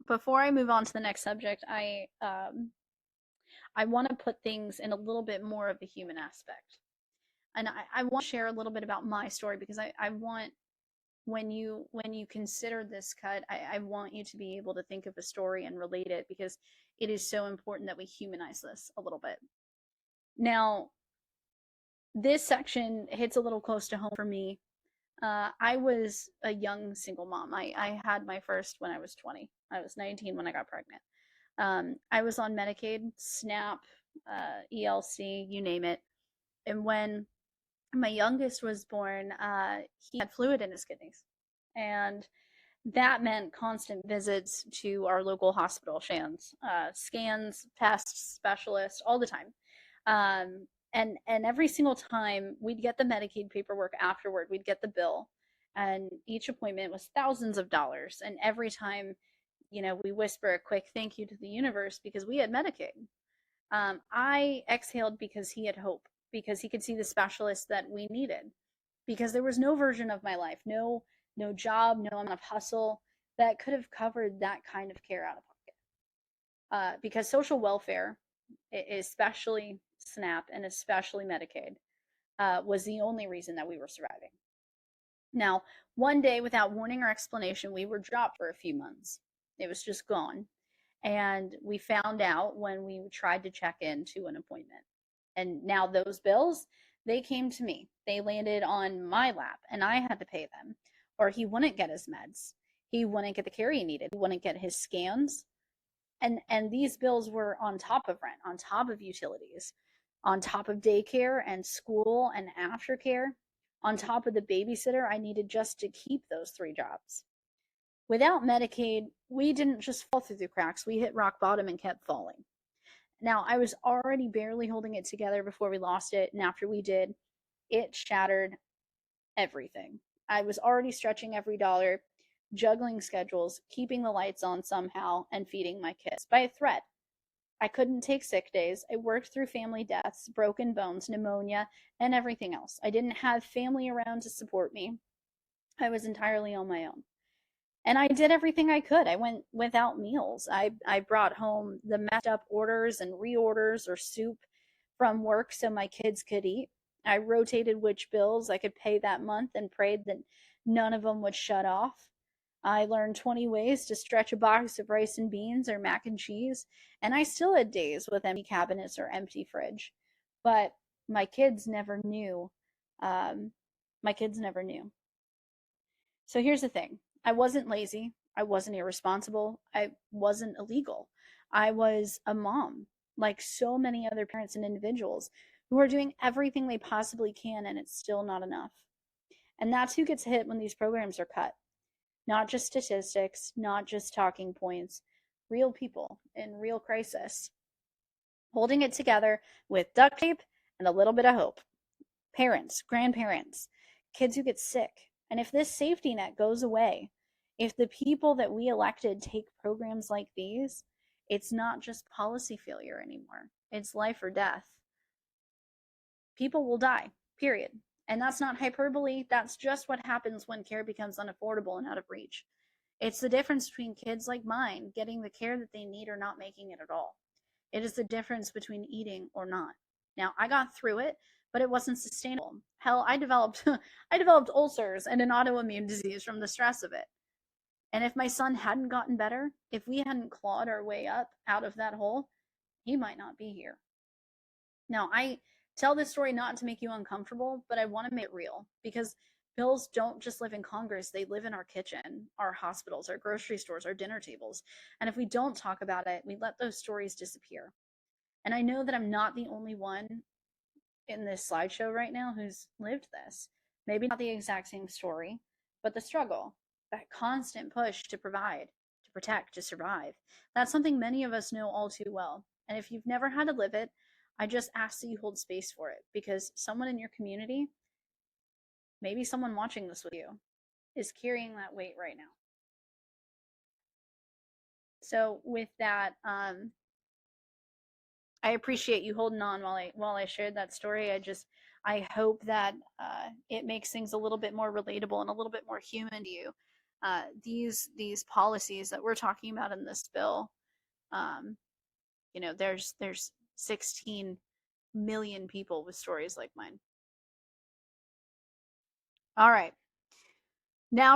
before I move on to the next subject, I want to put things in a little bit more of the human aspect. And I want to share a little bit about my story because I want when you consider this cut, I want you to be able to think of a story and relate it because it is so important that we humanize this a little bit. Now, this section hits a little close to home for me. I was a young single mom. I had my first when I was 20. I was 19 when I got pregnant. I was on Medicaid, SNAP, ELC, you name it. And when my youngest was born, he had fluid in his kidneys. And that meant constant visits to our local hospital, Shands, scans, tests, specialists, all the time. And every single time we'd get the Medicaid paperwork afterward, we'd get the bill, and each appointment was thousands of dollars. And every time, we whisper a quick thank you to the universe because we had Medicaid. I exhaled because he had hope, because he could see the specialist that we needed, because there was no version of my life, no job, no amount of hustle that could have covered that kind of care out of pocket. Because social welfare, especially SNAP and especially Medicaid, was the only reason that we were surviving. Now, one day, without warning or explanation, we were dropped for a few months. It was just gone. And we found out when we tried to check into an appointment. And now those bills, they came to me. They landed on my lap, and I had to pay them. Or he wouldn't get his meds. He wouldn't get the care he needed. He wouldn't get his scans. And these bills were on top of rent, on top of utilities, on top of daycare and school and aftercare, on top of the babysitter I needed just to keep those 3 jobs. Without Medicaid, we didn't just fall through the cracks. We hit rock bottom and kept falling. Now, I was already barely holding it together before we lost it, and after we did, it shattered everything. I was already stretching every dollar, juggling schedules, keeping the lights on somehow, and feeding my kids by a thread. I couldn't take sick days. I worked through family deaths, broken bones, pneumonia, and everything else. I didn't have family around to support me. I was entirely on my own. And I did everything I could. I went without meals. I brought home the messed up orders and reorders or soup from work so my kids could eat. I rotated which bills I could pay that month and prayed that none of them would shut off. I learned 20 ways to stretch a box of rice and beans or mac and cheese, and I still had days with empty cabinets or empty fridge. But my kids never knew. Um, my kids never knew. So here's the thing. I wasn't lazy. I wasn't irresponsible. I wasn't illegal. I was a mom, like so many other parents and individuals who are doing everything they possibly can, and it's still not enough. And that's who gets hit when these programs are cut. Not just statistics, not just talking points, real people in real crisis, holding it together with duct tape and a little bit of hope. Parents, grandparents, kids who get sick. And if this safety net goes away, if the people that we elected take programs like these, it's not just policy failure anymore. It's life or death. People will die, period. And that's not hyperbole. That's just what happens when care becomes unaffordable and out of reach. It's the difference between kids like mine getting the care that they need or not making it at all. It is the difference between eating or not. Now, I got through it, but it wasn't sustainable. Hell, I developed I developed ulcers and an autoimmune disease from the stress of it. And if my son hadn't gotten better, if we hadn't clawed our way up out of that hole, he might not be here. Now, I tell this story not to make you uncomfortable, but I want to make it real because bills don't just live in Congress, they live in our kitchen, our hospitals, our grocery stores, our dinner tables. And if we don't talk about it, we let those stories disappear. And I know that I'm not the only one in this slideshow right now who's lived this. Maybe not the exact same story, but the struggle, that constant push to provide, to protect, to survive. That's something many of us know all too well. And if you've never had to live it, I just ask that you hold space for it because someone in your community, maybe someone watching this with you, is carrying that weight right now. So with that, I appreciate you holding on while I shared that story. I hope that it makes things a little bit more relatable and a little bit more human to you. these policies that we're talking about in this bill, um, there's 16 million people with stories like mine. All right. Now